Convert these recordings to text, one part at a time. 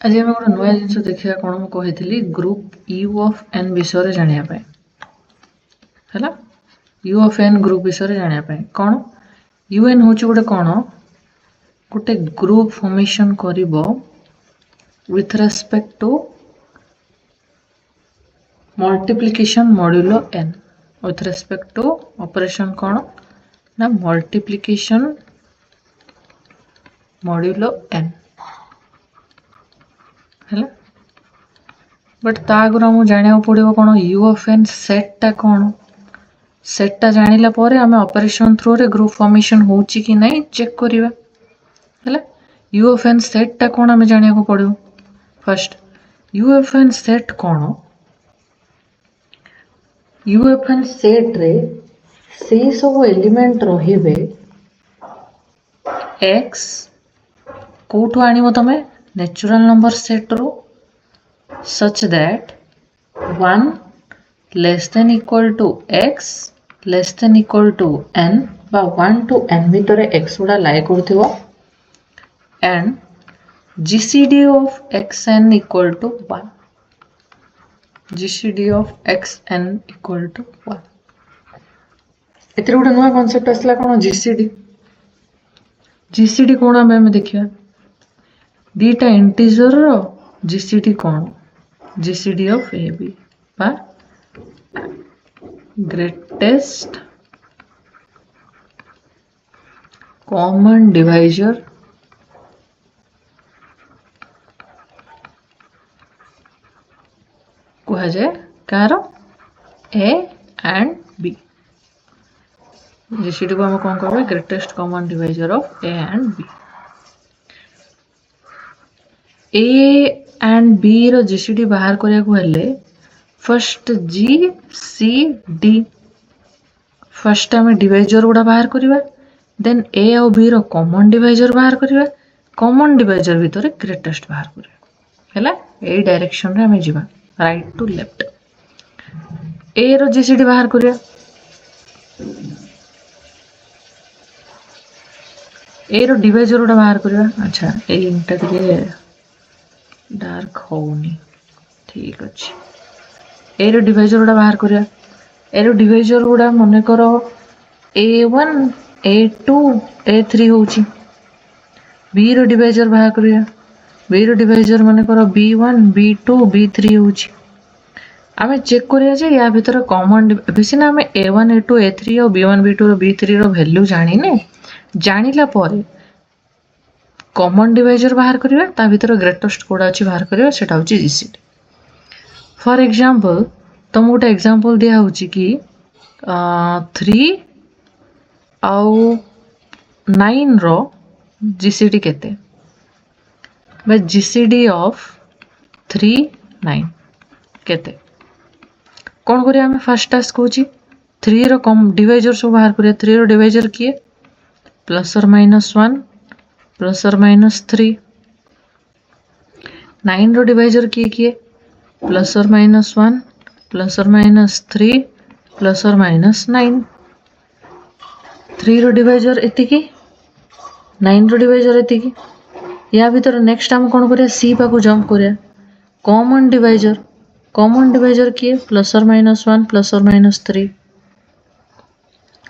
आज आम गोटे नुआ जिन देखा कौन मुझे ग्रुप यू ऑफ एन विषय जानापी है यू ऑफ एन ग्रुप विषय जानापी कौन यूएन हूँ गोटे कौन गोटे ग्रुप फॉर्मेशन कर with respect to multiplication modulo n with respect to operation कौन ना मल्टीप्लिकेशन मॉड्यूलो एन है बट ता आगे आमको जाना पड़ो कौन यू ऑफ एन सेटा कौन सेटा जानिला परे आमे ऑपरेशन थ्रू रे ग्रुप फॉर्मेशन होची कि नहीं चेक करिवा है यू ऑफ एन सेटा कौन आमे जानिया को पड़ो first U of n set कौन यू ऑफ एन सेट रे से सब एलिमेंट रहिबे एक्स कोठो आनिबो तमे नेचुरल नंबर सेट रो such that 1 less than equal to x less than equal to n बा 1 to n भितर x गुड़ा लाई करथिबो and gcd of xn equal to 1 gcd of xn equal to 1 एतिर गोटे नुआ कांसेप्ट आसला कोन gcd कोन आमे देखिया दीटा इंटीजर रो gcd कोन GCD of AB by greatest common divisor कहा जाए कार A and B GCD को हम कौन करें greatest common divisor of A and B A and B रो जीसीडी बाहर करिया को हेले first G C D first आम डिवाइजर गुड़ा बाहर करिवा देन ए और बी रो कॉमन डिवाइजर बाहर करिवा कॉमन डिवाइजर भितर ग्रेटेस्ट बाहर करिवा हैला ए डायरेक्शन रे हमें जीवा राइट टू लेफ्ट ए रो जीसीडी बाहर करिया ए रो डिवाइजर गुड़ा बाहर करिवा अच्छा ए इनटा के डार्क होनी ठीक अच्छे ए रो डिवाइजर गुड़ा बाहर करिया ए रो डिवाइजर गुड़ा मने करो a1 a2 a3 होची b रो डिवाइजर बाहर करिया b रो डिवाइजर मने करो b1 b2 b3 होची आमे चेक करिया जे या भीतर कॉमन बेसिना आमे a1 a2 a3 और b1 b2 और b3 रो वैल्यू जानी ने जानिला परे कॉमन डिवाइजर बाहर करिया ता भीतर ग्रेटेस्ट कोडा अछि बाहर करिया सेटा होची जीसीडी फॉर एग्जांपल तुम गोटे एग्जांपल दिया होची कि 3 आउ 9 रो जीसीडी केते बा जीसीडी ऑफ 3 9 केते कोन करिया हम फर्स्ट टास्क होची 3 रो कम डिवाइजर सब बाहर करिया 3 रो डिवाइजर किए प्लस और माइनस 1 प्लस और माइनस 3 9 रो डिवाइजर किए प्लस और माइनस 1 प्लस और माइनस 3 प्लस और माइनस 9 3 रो डिवाइजर एतिकी 9 रो डिवाइजर एतिकी या भीतर नेक्स्ट हम कोन करिया सी पाको जंप करिया कॉमन डिवाइजर किए प्लस और माइनस 1 प्लस और माइनस 3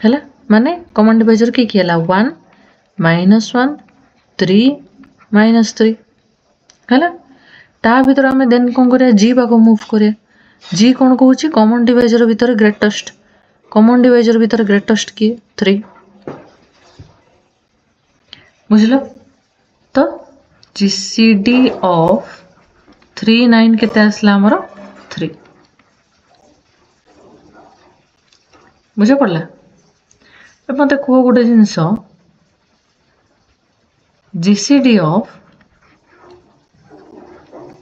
हैला माने कॉमन डिवाइजर की कियला 1 माइनस 1 3 माइनस 3 हैला ता भीतर हमें देन कोन करिया जी पाको मूव करिया जी कोन कहूची कॉमन डिवाइजर भीतर ग्रेटेस्ट कॉमन डिवाइजर भीतर ग्रेटेस्ट किए 3 बुझलो तो जीसीडी ऑफ 3 9 केते आसला हमर 3 बुझे पड़ला ए मते को गोटे जिंस जीसीडी ऑफ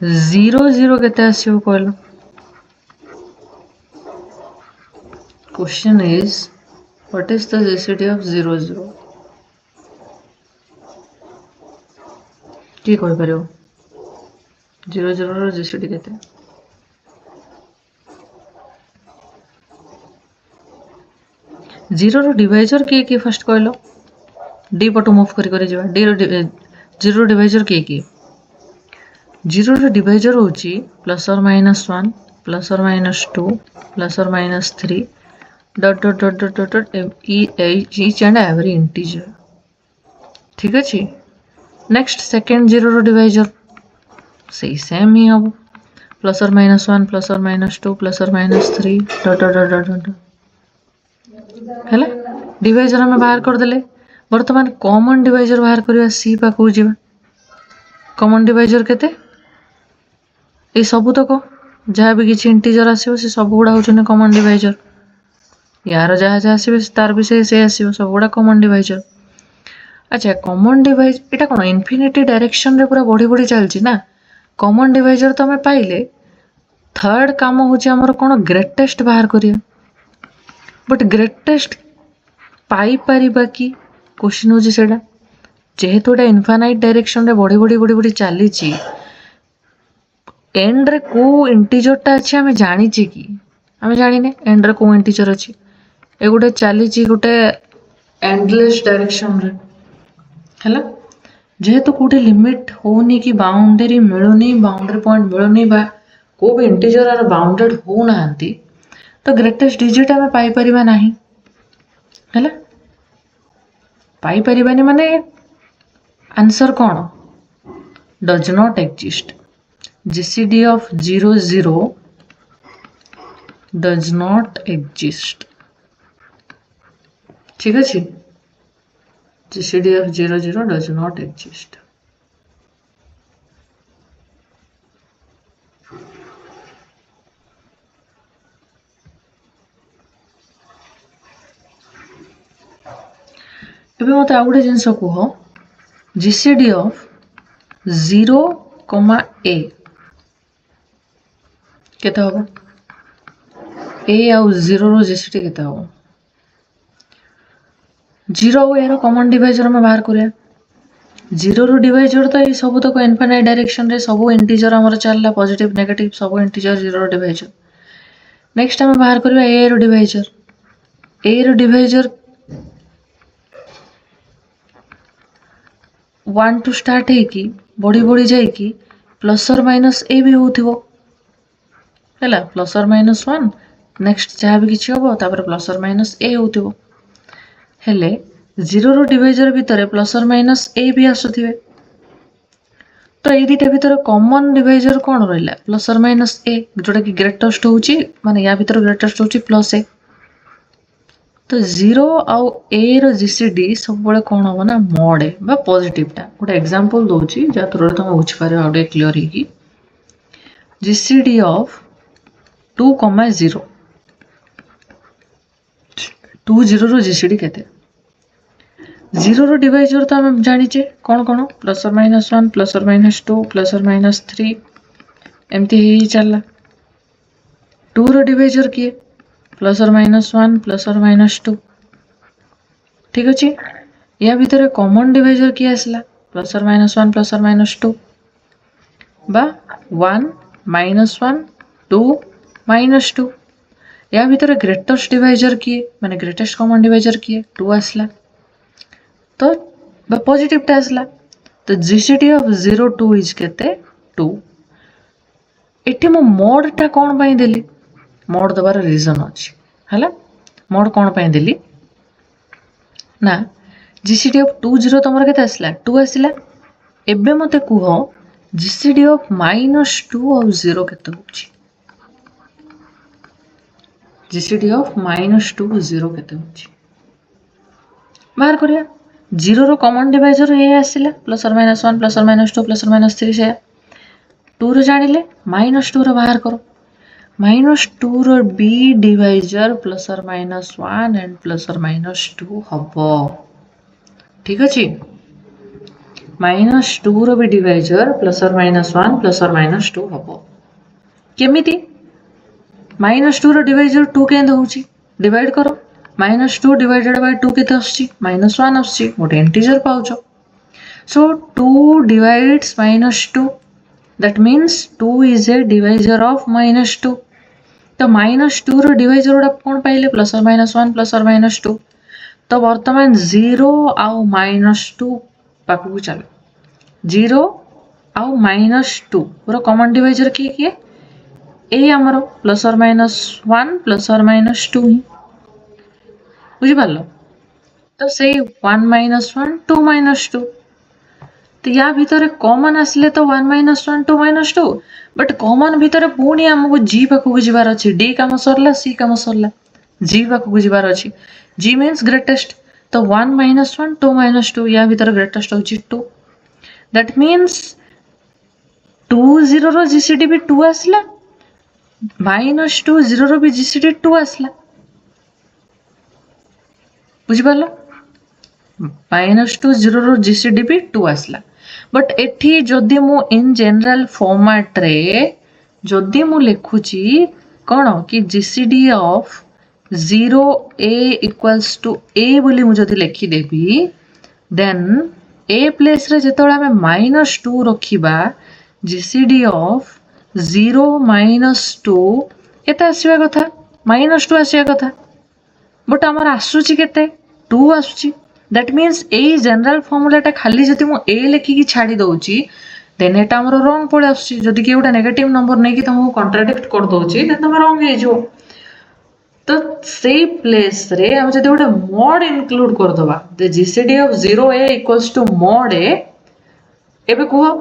0 0 केते आसियो कहलो question is what is the GCD of 0 0 की कहि परियो 0 0 रो जीसीडी केते 0 रो डिवाइजर के फर्स्ट कहलो डी पटो मूव करी करी जीवा डी रो 0 डिवाइजर के जीरो डिवाइजर होची प्लस और माइनस 1 प्लस और माइनस 2 प्लस और minus 3 dot dot dot dot dot dot each and every integer. ठीक अच्छे। नेक्स्ट सेकेंड जीरो डिवाइजर से सेम ही हम प्लस और माइनस 1 प्लस और माइनस 2 प्लस और minus 3 dot dot dot dot dot है डिवाइजर आम बाहर करदे। बर्तमान कॉमन डिवाइजर बाहर करवा सी पाखु जा। कॉमन डिवाइजर केते ये सबुतक जहाँ भी किसी इंटीजर आसो से सब गुड़ा होने कॉमन डिवाइजर। यार जहाँ जहाँ आसवे तार भी से आसो सब गुड़ा कॉमन डिवाइजर। अच्छा कॉमन डिवाइज ये कौन इनफिनिटी डायरेक्शन रे पूरा बढ़ी बढ़ी चलती ना। कॉमन डिवाइजर तो आम पाइले थर्ड काम हूँ आमर कौन ग्रेटेस्ट बाहर करिया। बट ग्रेटेस्ट पाई परिबा कि क्वेश्चन हूँ सेटा जेहेतु एटा इनफाइनाइट डायरेक्शन रे बढ़ी बढ़ी बढ़ी बढ़ी चली एंड रे को इंटीजरटा अच्छे आम जानी कि आम जाने एंड रे को इंटीजर अच्छी ए गोटे चली गोटे एंडलेस डायरेक्शन रे है जेहेतु कोटे लिमिट होनी कि बाउंड्री मिलूनी बाउंड्री पॉइंट मिलूनी बा को भी इंटीजर आर बाउंडेड हो नांती तो ग्रेटेस्ट डिजिट आम पाई परिबा नाही है पाई परिबानी माने आंसर कौन does not exist. GCD of 0 0 does not exist। ठीक अच्छे। GCD of 0 0 does not exist। एबे मत आ गोटे जिनस कह GCD of 0 a केते हम ए आउ 0 रो GCD केते हम 0 आउ ए रो कॉमन डिवाइजर में बाहर करिया। 0 रो डिवाइजर तो ये सब तक इनफाइनाइट डायरेक्शन रे सब इंटीजर हमर चलला पॉजिटिव नेगेटिव सब इंटीजर 0 रो डिवाइजर। नेक्स्ट हम बाहर करिया ए रो डिवाइजर। ए रो डिवाइजर 1 टू स्टार्ट है कि बढ़ी बढ़ी जाए कि प्लस और माइनस ए भी होथिबो है प्लस और माइनस 1 नेक्स्ट जहाँ भी किसी हम तापर प्लस और माइनस ए होथिबो हेले 0 रो डिवाइजर भितर प्लस और माइनस ए भी आसुथिबे तो ये दुटा भितर कॉमन डिवाइजर कौन रहा प्लस और माइनस ए जोटा कि ग्रेटेस्ट होची माने या भितर ग्रेटेस्ट होची प्लस ए तो 0 आउ ए रो GCD सब बळे कौन हो ना मॉड ए बा पॉजिटिव टा गोटे एग्जांपल दोची जा थ्रू तुम बुझी पारे आउटे क्लियर है कि GCD ऑफ 2 0 2 0 रो GCD केते 0 रो डिवाइजर तो हम जानिचे कौन कौन प्लस और माइनस 1 प्लस और माइनस 2 प्लस और माइनस 3 एमती ही चलला। 2 रो डिवाइजर किए प्लस और माइनस 1 प्लस और माइनस 2 ठीक अच्छे। या भितर कॉमन डिवाइजर किए आसला प्लस और माइनस 1 प्लस और माइनस 2 बा 1 माइनस 1 2 माइनस 2 या भितर ग्रेटेस्ट डिवाइजर किए माने ग्रेटेस्ट कॉमन डिवाइजर किए 2 आसला तो पॉजिटिव टा आसला तो GCD of 0 2 इज केते 2। एठी मो मोड टा कौन पाई देली मोड दबार रीजन अछि हला मोड कौन पाई देली ना GCD of 2 0 तमर केते आसला 2 आसला एबे मते कुहो GCD of -2 और 0 केते होछि GCD of -2 0 केते होछि बाहर करिया 0 रो कॉमन डिवाइजर ए आसिला प्लस और माइनस 1 प्लस और माइनस 2 प्लस और माइनस 3 से 2 रो जानिले -2 रो बाहर करो -2 रो बी डिवाइजर प्लस और माइनस 1 एंड प्लस और माइनस 2 हबो ठीक अछि। -2 रो बी डिवाइजर प्लस और माइनस 1 प्लस और माइनस 2 हबो केमिति -2 रो डिवाइजर 2 केंद होछि डिवाइड करो -2 डिवाइडेड बाय 2 केते आछि -1 आछि गोटे इंटीजर पाउछो so 2 divides -2 that means 2 is a divisor of -2 तो -2 रो डिवाइजर उडा कोन पाइले प्लस और माइनस 1 प्लस और माइनस 2 तो वर्तमान 0 आउ -2 पाखु चलो 0 आउ -2 रो कॉमन डिवाइजर किए किए ए आमर प्लस और -1 प्लस और -2 ही बुझी पारलो तो से 1 -1 2 -2 तो या भितर कॉमन आसले तो 1 -1 2 -2 बट कॉमन भितर पुणी आमको जी पाखक जबार अच्छी डी काम सरला सी काम सरला जी पाखक जबार अच्छी जी मीन्स ग्रेटेस्ट तो 1 -1 2 -2 या भितर ग्रेटेस्ट होची 2 दैट मीन्स 2 0 रो जीसीडी भी 2 आसला -2 0 रो भी जीसीडी 2 आसला बुझी पारलो -2 0 रो जीसीडी भी 2 आसला बट एठी जदि मु इन जनरल फॉर्मेट रे जदि मु लिखुची कोन कि GCD of 0 a equals to a बोली मु जदि लिखि देबी देन a प्लेस रे जेतोला हमें -2 रखिबा जीसीडी ऑफ 0 -2 केते आसीबा कथा -2 आसीबा कथा बट हमर आसुची केते 2 आसुची दैट मीन्स ए जनरल फॉर्मूलाटा खाली जदि मु ए लिखिकी छाड़ी दउची देन एटा हमर रॉन्ग पड़े आसुची जदि कि गोटा नेगेटिव नंबर नै कि तुमको कॉन्ट्राडिक्ट कर दउची देन तुम रॉन्ग हे जो तो से प्लेस रे हम जदि गोटा मॉड इंक्लूड कर दबा the GCD of 0a equals to mod a एबे कुहो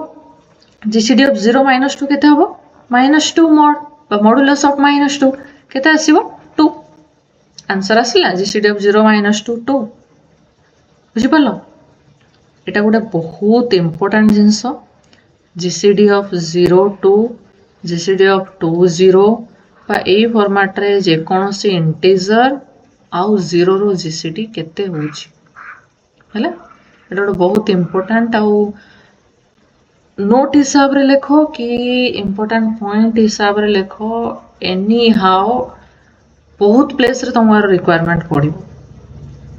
जीसीडी ऑफ 0 -2 केते हबो -2 मॉड बा मॉडुलस ऑफ -2 केते आसीबो 2 आंसर आसिला जीसीडी ऑफ 0 -2 2 बुझी पारलो एटा गोटे बहुत important jeans GCD of 0 2 GCD of 2 0 बा ए फॉर्मेट रे जे कोनोसी इंटीजर आउ 0 रो जीसीडी केते होची हला एटा गोटे बहुत इंपोर्टेंट आउ नोट हिसाब रे लिखो कि इंपोर्टेंट पॉइंट हिसाब रे लिखो एनी हाउ बहुत प्लेस रे तुमर रिक्वायरमेंट पड़िबो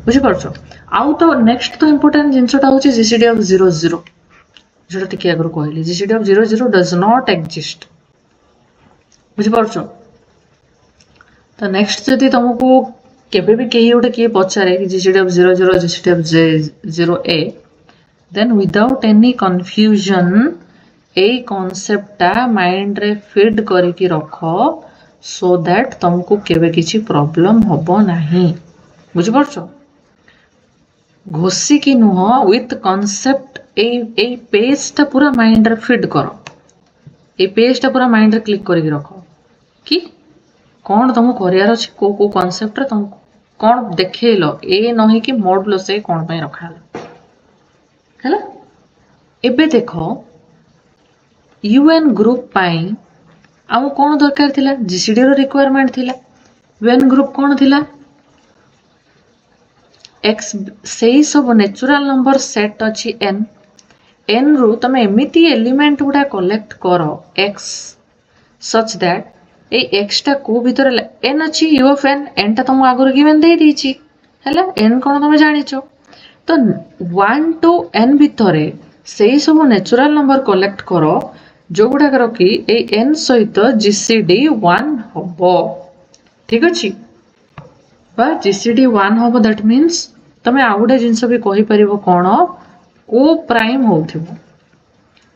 बुझी पारछो आउ तो नेक्स्ट तो इंपोर्टेंट जिनसटा होची जीसीडी ऑफ 0 0 जोटा टिके आगर कहली GCD of 0 0 does not exist बुझी पारछो तो नेक्स्ट जदी तुमको केबे भी केही उठे किए पचारे कि GCD of 0 0 GCD of 0 a then without any confusion ए कांसेप्टटा माइंड रे फीड करिकि रखो सो दैट तुमको केबे किछि प्रॉब्लम होबो नाही बुझी पारछो घोषी की नुह विथ कॉन्सेप्ट ए पेज टा पूरा माइंड रे फीड करो ए पेज टा पूरा माइंड रे क्लिक करके रखो कि कौन तुम करियार अछि को को कॉन्सेप्ट रे तुम कौन देखेलो ए नही कि मॉडुलस से कौन पय रखा हैला एबे देखो यूएन ग्रुप पाई आउ कौन दरकार थिला जीसीडी रो रिक्वायरमेंट थिला यूएन ग्रुप कौन थिला एक्स से सब नेचुरल नंबर सेट अच्छी एन एन रु तमे एमिति एलिमेंट गुडा कलेक्ट करो x such that A x टा को भीतर एन अच्छी यू ऑफ एन टा तुम आगुर गिवन दे दीची हैला एन कोन तमे जानिचो तो 1 टू एन भीतर से सब नेचुरल नंबर कलेक्ट करो जो गुडा करो कि ए एन सहित जीसीडी 1 होबो ठीक अछि बा जीसीडी 1 होबो दैट मीन्स तमे आ गोटे जिनस भी कहि परिबो कोन को प्राइम होथिबो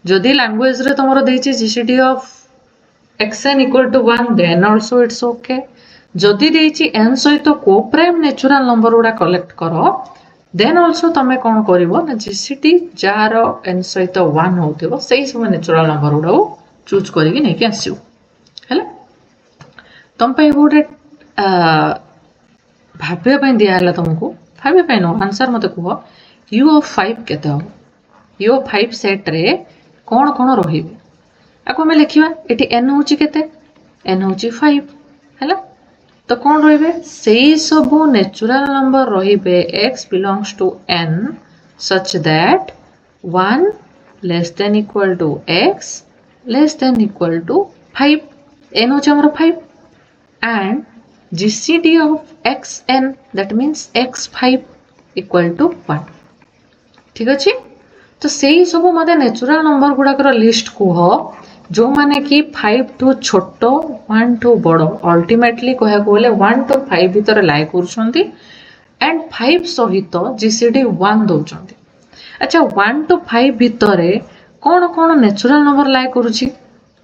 जदि लैंग्वेज रे तमरो देछि GCD of xn equal to 1 then also it's okay जदि देछि n सहित को प्राइम नेचुरल नंबर उडा कलेक्ट करो देन आल्सो तमे कोन करिवो ना जीसीडी जार n सहित 1 होथिबो सेही सब नेचुरल नंबर उडा चूज करिकि नै के आसियो हैला तम पे गोटे भाबे पय दिया हला तुमको भाबे पय नो आंसर मते कहो u ऑफ 5 केते हो u ऑफ 5 सेट रे कोन कोन रहिबे आको हम लिखिबा एठी n होची केते n होची 5 हैला तो कोन रहिबे सेही सब नेचुरल नंबर रहिबे x belongs to n such that 1 less than equal to x less than equal to 5 n होची हमर 5 and GCD of xn that means x5 equal to 1 ठीक अछि तो सेही सब मते नेचुरल नंबर गुडा कर लिस्ट को हो जो माने कि 5 टू छोटो 1 टू बड़ो अल्टीमेटली कहे बोले 1 टू 5 भीतर लाई करछंती एंड 5 सहित जीसीडी 1 दउछंती अच्छा 1 टू 5 भीतर कौन कौन नेचुरल नंबर लाए करुची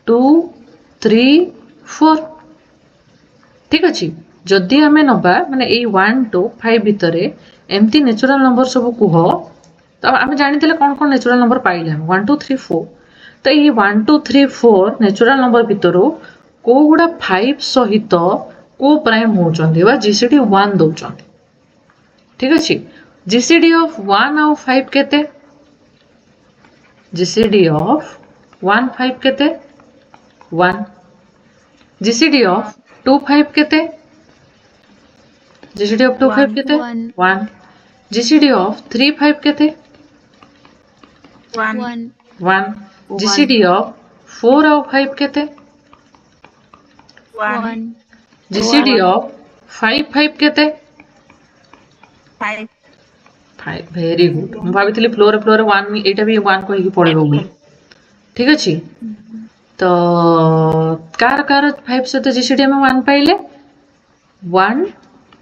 2 3 4 ठीक अच्छे जदि आम नवा माने 1 2 5 भितर एमती नेचुरल नंबर सब कह तो आम जानी कौन कौन नेचुरल नंबर पाइले 1 2 3 4 तो ये 1 2 3 4 नेचुरल नंबर भितर को गुड़ा 5 सहित को प्राइम होचंदी बा जीसीडी 1 दउचंदी ठीक अच्छे जीसीडी ऑफ 1 आउ 5 केते जीसीडी ऑफ 1 5 केते 1 जीसीडी ऑफ 2 5 केते जीसीडी ऑफ 2 5 केते 1 जीसीडी ऑफ 3 5 केते 1 जीसीडी ऑफ 4 आउ 5 केते 1 जीसीडी ऑफ 5 5 केते 5 5 वेरी गुड मैं भाभी फ्लोर फ्लोर 1 एटा भी 1 कहि पड़ेबो बोली ठीक अछि तो कार कार 5 सहित जीसीडी में 1 पाइले 1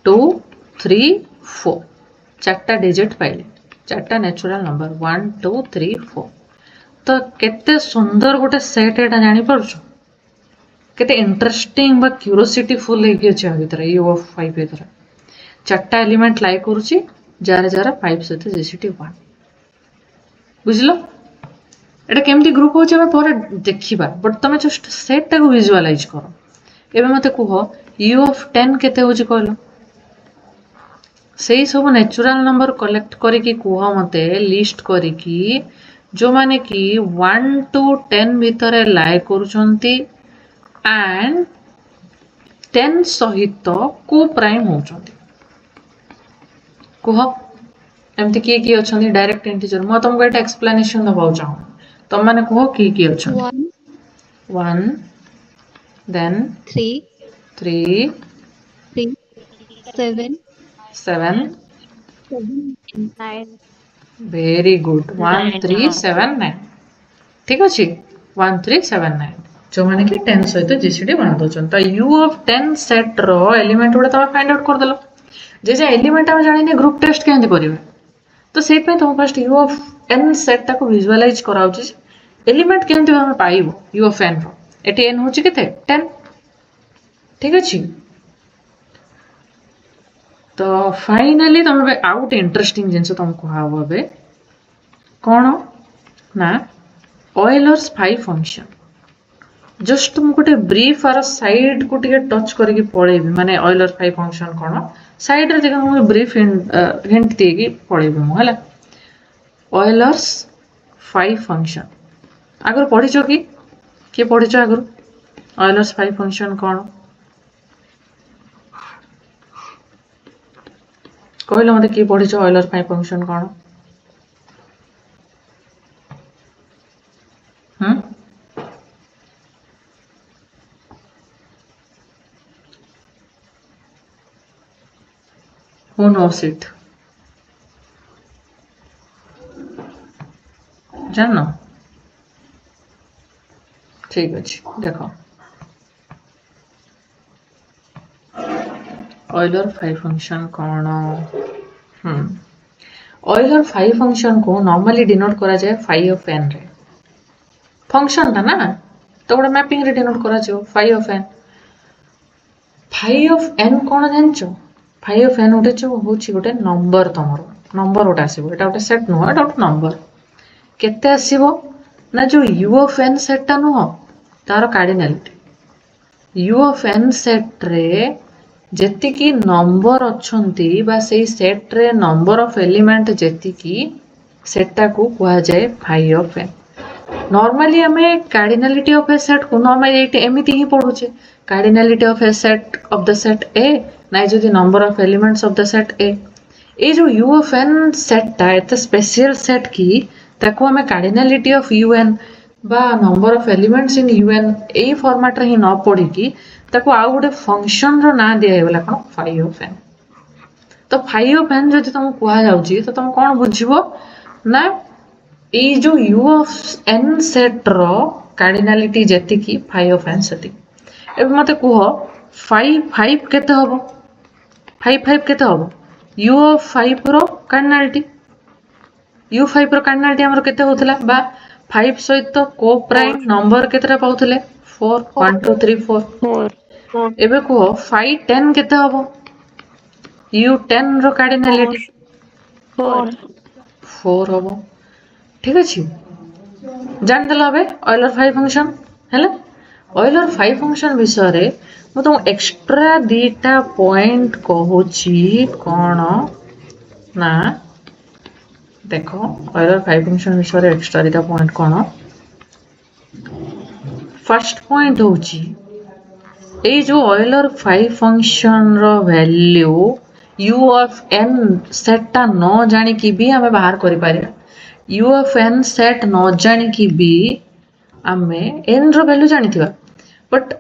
2 3 4 चारटा डिजिट पाइले चारटा नेचुरल नंबर 1 2 3 4 तो केते सुंदर गोटे सेट एटा जानि परछु केते इंटरेस्टिंग बा क्यूरियोसिटी फुल हेकी अछि आ भीतर ये ऑफ 5 भीतर चारटा एलिमेंट लाई करूची जार जार 5 सहित जीसीडी 1 बुझलो एटा केमती ग्रुप होचे हम पर देखिबा बट तमे जस्ट सेट टाको विजुअलाइज करो एबे मते कुह u ऑफ 10 केते होची कहलो सेही सब नेचुरल नंबर कलेक्ट करिकी कुह मते लिस्ट करिकी जो माने कि 1 टू 10 भितर लाई करूचंती एंड 10 सहित को प्राइम होचंती कुह एमती किए अच्छे डायरेक्ट इंटीजर मैं तुमको एक एक्सप्लेनेशन दबा चाहूँ तुम मैंने कह किए अच्छे 1 देन 3 7 वेरी गुड 1 3 7 9 ठीक अच्छे 1 3 7 9 जो मैंने कि 10 सहित जीसीडी बना दौरान तो यू ऑफ 10 सेट रो एलिमेंट गुड़ा तुम फाइंड आउट करदेल जे एलिमेंट आम जानी ग्रुप टेस्ट केमती करेंगे तो से तुम first U of n set टाक विजुअलाइज कराऊँ एलिमेंट केमती भाव पाइब यू ऑफ एन रो एन हूँ के 10 ठीक अच्छे तो फाइनाली तुम आउ गोटे इंटरेस्टिंग जिन तुम कह कौन ना ऑयलर्स 5 फंक्शन जस्ट तुम गोटे ब्रीफ आर साइड को टे टच करके पढ़ेबी माने ऑयलर 5 फंक्शन कौन साइड रे देखो मुझे ब्रीफ हिंट देगी पढ़ेबी मु हला ऑयलर्स 5 फंक्शन आगर पढ़िचो कि किए पढ़िचो आगर ऑयलर्स 5 फंक्शन कौन कहलो मते किए पढ़िचो ऑयलर्स 5 फंक्शन कौन Who knows it? जानो ठीक अच्छे देखो ऑयलर 5 फंक्शन कौन ऑयलर 5 फंक्शन को नॉर्मली डिनोट करा जाए 5 ऑफ n रे फंक्शन टा ना तो गोटे मैपिंग रे डिनोट करा जाए 5 ऑफ n 5 ऑफ n कौन जानचो 5 ऑफ n गोटे जो होची गोटे नंबर तमरो नंबर गोटे आसीबो एटा गोटे सेट नुह एटा गोटे नंबर केते आसीबो ना जो u ऑफ n सेट टा नुह तार कार्डिनलिटी u ऑफ n सेट रे जेति की नंबर अछंती बा सेही सेट रे नंबर ऑफ एलिमेंट जेति की सेटा को कहा जाए 5 ऑफ n नॉर्मली हमें कार्डिनलिटी ऑफ ए सेट को नॉर्मली एमिति ही पढुचे cardinality of a set of the set a नाइ जदि number of elements of the set a जो u ऑफ n सेट टा एते स्पेशल सेट की ताको हमें कार्डिनलिटी ऑफ un बा number of elements in un A format रे ही न पढ़ी की ताको आ गोटे फंक्शन रो ना दिया हेबला कोन 5 ऑफ n तो 5 ऑफ n जदि तुम कुआ जाउची तो तुम कोन बुझिबो ना ए जो u ऑफ n सेट रो कार्डिनलिटी जेति की 5 ऑफ n सेति एबे मते कुह 5 5 केते होबो 5 5 केते होबो u ऑफ 5 रो कार्डिनलिटी u 5 रो कार्डिनलिटी हमर केते होतला बा 5 सहित को प्राइम नंबर केतरा पाउथले 4 1 2 3 4 4 एबे को 5 10 केते हबो u 10 रो कार्डिनलिटी 4 4 हबो ठीक अछि जान देला बे ऑयलर 5 फंक्शन हैला ऑयलर 5 फंक्शन विषय रे मु तो एक्स्ट्रा दीटा पॉइंट कहूची कोन ना देखो ऑयलर 5 फंक्शन विषय रे एक्स्ट्रा दीटा पॉइंट कोन फर्स्ट पॉइंट होची ए जो ऑयलर 5 फंक्शन रो वैल्यू u ऑफ n सेट ता न जानि की भी हमें बाहर करि पारिया u ऑफ n सेट न जानि की भी हमें n रो वैल्यू जानि थिबा बट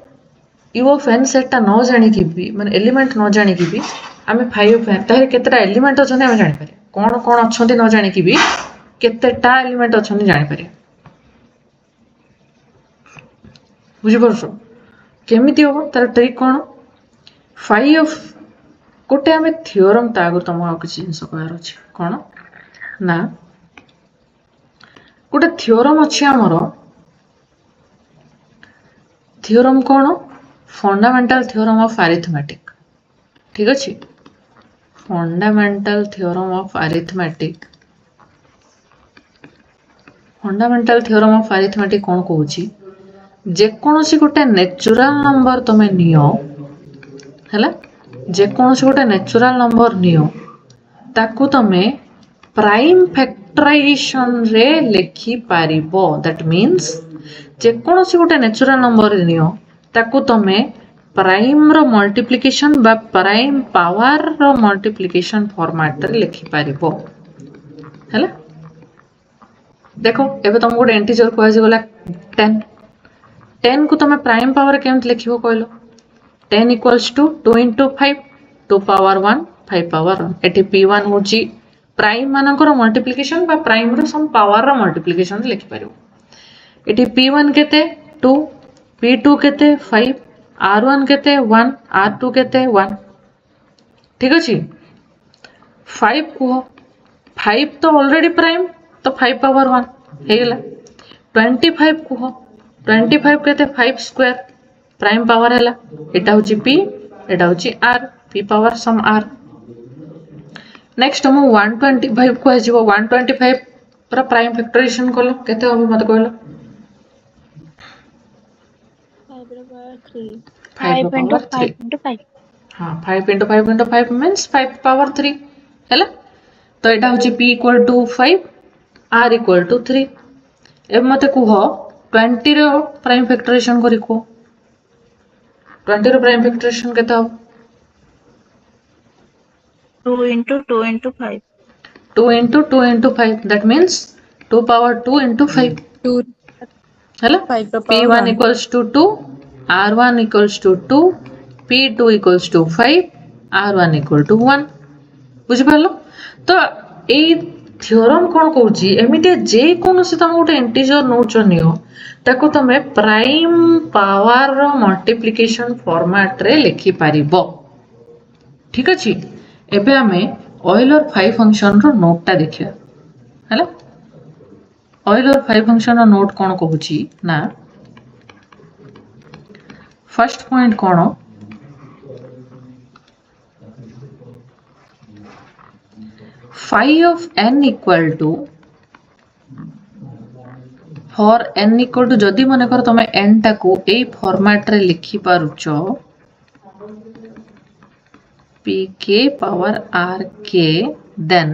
u ऑफ n सेट ता न जानि की भी माने एलिमेंट न जानि की भी हमें 5 ऑफ n तारे केतेटा एलिमेंट अछन हमें जानि पारे कोन कोन अछंती न जानि की भी केतेटा एलिमेंट अछन जानि पारे बुझि परछो केमिति हो तार ट्रिक कोन 5 ऑफ गोटे आम थियोरम ता आगु तुम आउ किसी जिनस कहर अच्छे कौन ना गोटे थियोरम अच्छे आमर थियोरम कौन फंडामेंटल थियोरम ऑफ अरिथमेटिक ठीक अच्छे fundamental theorem of arithmetic fundamental theorem of arithmetic कौन कहूची जेकोसी गोटे नेचुरल नंबर तुम नियो हैला जेकोसी गोटे नेचुरल नंबर नियो ताकू तमे प्राइम फैक्टराइजेशन रे लिखि पारिबो दैट मींस जेकोसी गोटे नेचुरल नंबर नियो ताकू तमे प्राइम रो मल्टीप्लिकेशन बा प्राइम पावर रो मल्टीप्लिकेशन फॉर्मेट रे लिखि पारिबो हैला देखो एबे तुम गोटे इंटीजर कहै गला 10 10 को तमे प्राइम पावर केमत लिखिबो कहलो 10 equals to 2 into 5 2 power 1 5 power 1 eighty p1 होची प्राइम मानकर मल्टीप्लिकेशन बा प्राइम रो सम पावर रो मल्टीप्लिकेशन लिखि पारिबो एटी p1 केते 2 p2 केते 5 r1 केते 1 r2 केते 1 ठीक अछि 5 को 5 तो ऑलरेडी प्राइम तो 5 पावर 1 हे गेला 25 को 25 केते 5 स्क्वायर प्राइम पावर है एटा होची p एटा होची r p पावर सम r नेक्स्ट हम 125 को आजिबो 125 पर प्राइम फैक्टराइजेशन करलो केते होबो मत कहलो 5 into पावर 3 into 5 हां 5 into 5 into 5 मींस 5 पावर 3 हैला तो एटा होची p equal to 5 r equal to 3 ए मते कुहो 20 रो प्राइम फैक्टराइजेशन करी को 20 रो प्राइम फैक्टराइजेशन केते हो 2 into 2 into 5 2 into 2 into 5 that means 2 power 2 into 5 2 hello 5 to power p1 1 equals to 2 r1 equals to 2 p2 equals to 5 r1 equal to 1 बुझि पालो तो ए थ्योरम कोन कहूची एमिते जे कोनोसी तम गोटे इंटीजर नोच नियो ताको तमे प्राइम पावर रो मल्टीप्लिकेशन फॉर्मेट रे लिखि पारिबो ठीक अछि एबे हमें ऑयलर 5 फंक्शन रो नोट ता देखिया हैला ऑयलर 5 फंक्शन रो नोट कोन कहूची ना first point cone phi of n equal to for n equal to जदि मन कर तमे n टाको ए फॉर्मेट रे लिखि पारुचो pk power rk then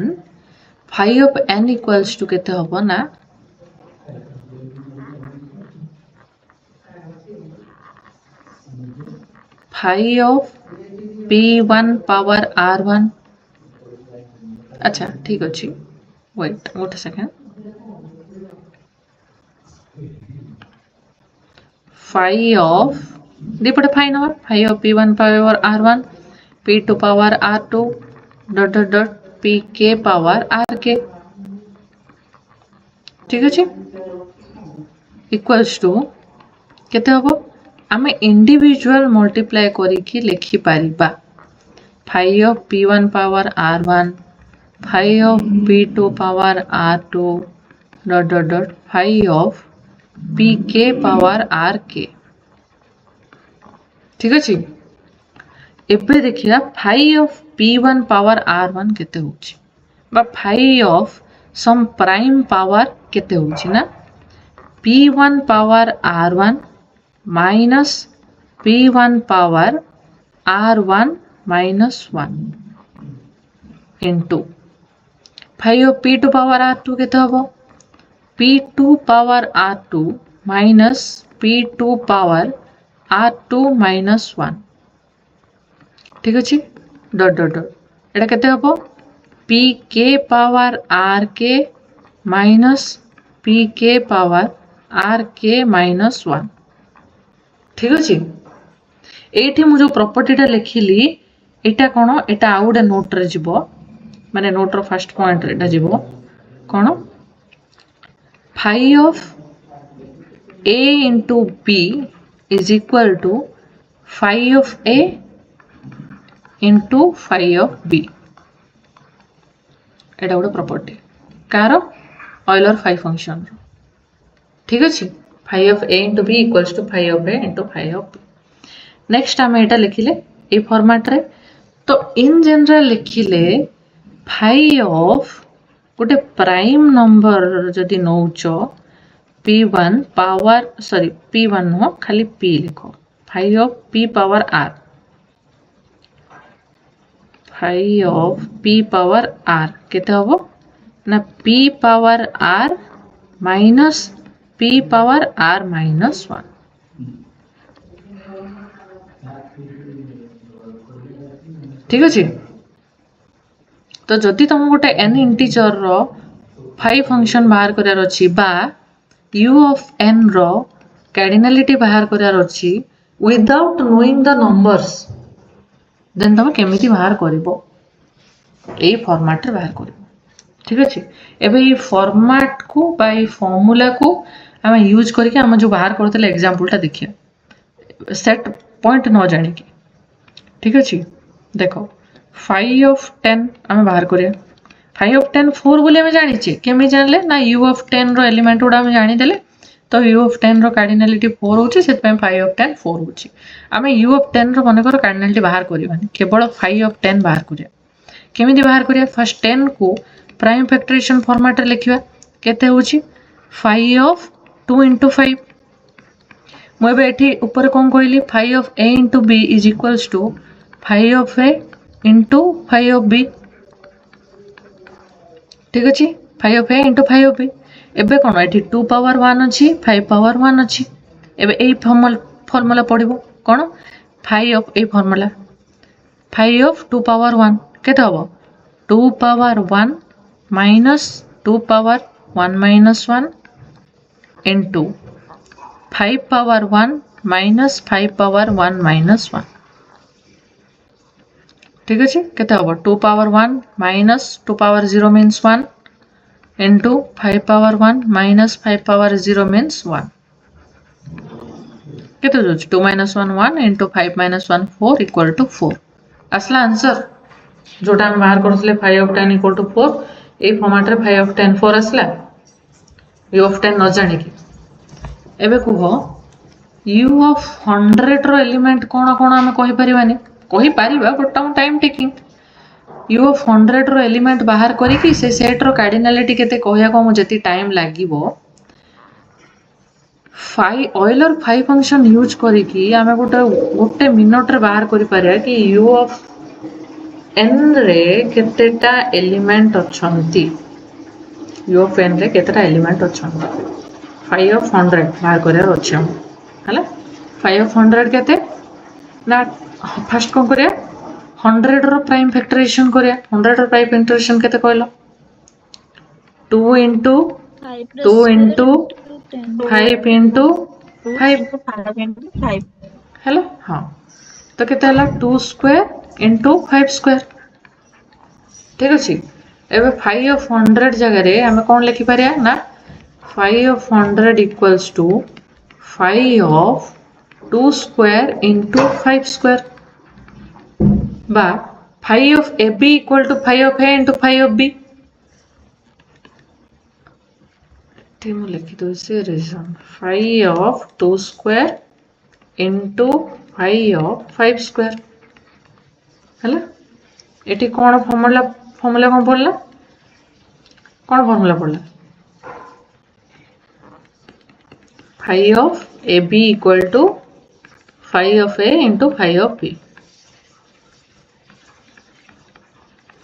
phi of n equals to केते हबो ना phi of p1 power r1 अच्छा ठीक अछि वेट गोटे second phi of दीपटे phi number phi of p1 power r1 p2 power r2 dot dot dot pk power rk ठीक अछि equals to केते हबो आमे इंडिविजुअल मल्टीप्लाई करी कि लिखि Paribas phi of p1 power r1 phi of p2 power r2 dot dot dot five of p के power r के ठीक अच्छे एबे देखिया five of p one power r one केते होची बा five of some prime power केते होची ना p one power r one minus p one power r one minus one into five of p two power r two केते हबो p two power r two minus p two power r two minus one ठीक अच्छे डट डट डट एटा केते हबो P के power r के minus P के power r के माइनस वन ठीक अच्छे एठी मु जो प्रॉपर्टीटा लिखिली एटा कोन एटा आउ गोटे नोट रे जीवो माने नोट रो फर्स्ट पॉइंट रे एटा जीवो कोन phi of A into B is equal to five of A into five of b एटा गोटे प्रॉपर्टी कार ऑयलर फाइव फंक्शन ठीक अच्छे five of A into b equals to five of A into five of b next आम एटा लिखिले ए format रे तो इन जनरल लिखिले फाइव ऑफ गोटे प्राइम नंबर जदि नौच p one power sorry p one नुह खाली पी लिख five of p power r five of p power r केते हबो ना p power r minus p power r minus one ठीक अच्छे तो जदि तुम गोटे एन इंटीजर रो फाइव फंक्शन बाहर करार अच्छी बा यू ऑफ एन रो कार्डिनलिटी बाहर करार अच्छी without knowing the numbers then तुम केमिति बाहर करिवो एई फॉर्मेट रे बाहर करिवो ठीक अच्छे एबे ई फॉर्मेट को बा ई फॉर्मूला को हम यूज करके हम जो बाहर करते एग्जांपलटा देखिए सेट पॉइंट न जानी की ठीक अच्छे देखो फाइव ऑफ टेन आम बाहर करिया फाइव ऑफ टेन फोर बोली आम जानी केमी जानले ना यू ऑफ टेन रो एलिमेंट गुड़ा आम जानीदेले तो यू ऑफ टेन रो कार्डिनलिटी फोर होची से फाइव ऑफ टेन फोर होची आम यू ऑफ टेन रो मन कर कार्डिनलिटी बाहर करवानी केवल फाइव ऑफ टेन बाहर करिया केमिति बाहर करिया फर्स्ट टेन को प्राइम फैक्टराइजेशन फॉर्मेट रे लिखिबा केते होची five of two into five मुझे ये ऊपर कौन कहली five of A into B is equals to five of A into five of B ठीक अच्छे five of A into five of B एबे कौन ये टू पावर वन अच्छी फाइव पावर वन अच्छी एबे ए फॉर्मूला पड़ो कौन five of A formula five of to power one केते हबो two power one minus two power one minus one into five power one minus five power one minus one ठीक अच्छे केते हबो two power one minus two power zero means one into five power one minus five power zero means one केते जो two minus one one into five minus one four equal to four आसला answer जोटा हम बाहर करथिले five of ten equal to four ए format रे phi of ten four आसला यू ऑफ टेन न जानी की एबे कुह यू ऑफ 100 रो एलिमेंट कोन कोन आमे कहि परिबानी कहि परिबा but time taking U of 100 रो एलिमेंट बाहर करी कि से सेट रो कार्डिनलिटी केते कहया को मु जति टाइम लागिवो phi Euler phi function use करी कि आमे गोटे मिनट रे बाहर करि पारिया कि यू ऑफ एन रे केतेटा एलिमेंट अछंती यू ऑफ एन रे केतेटा एलिमेंट अछंती फाइव ऑफ 100 बाहर करार अच्छे है फाइव ऑफ 100 केते ना फर्स्ट कौन करिया 100 रो प्राइम फैक्टराइजेशन करिया 100 रो प्राइम फैक्टराइजेशन केते कहलो 2 इंटू 2 इंटू 5 इंटू 5 हेलो हाँ तो केते हला 2 स्क्वायर इंटू 5 स्क्वायर ठीक अच्छे एबे 5 ऑफ 100 जगह रे हमें कौन लिखि पारिया ना 5 of 100 equals to 5 of 2 square into 5 square बा 5 of AB equal to 5 of A into 5 of B ଏଠି ମୁଁ ଲେଖିଦେଉଛି reason 5 of 2 square into 5 of 5 square ହେଲା। ଏଠି କ'ଣ ଫର୍ମୁଲା କ'ଣ ପଡ଼ିଲା? କ'ଣ ଫର୍ମୁଲା ପଡ଼ିଲା? 5 of AB equal to 5 of A into 5 of B।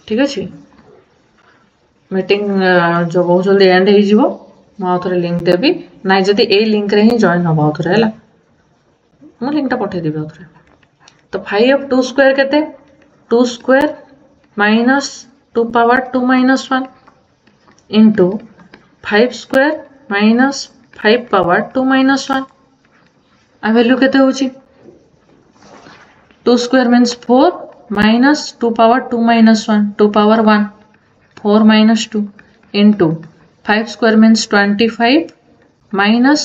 ठीक अच्छे मीटिंग जो बहुत जल्दी एंड हो मुझे लिंक देवी ना जदि ए लिंक रे ही जॉइन हम आउथरे है मु लिंक टा पठे देबी आउथरे। तो 5 of 2 square केते 2 square minus 2 power 2 minus 1 into 5 square minus 5 power 2 minus 1 आ वैल्यू केते होची 2 square means 4 minus 2 power 2 minus 1 2 power 1 4 minus 2 into 5 square means 25 minus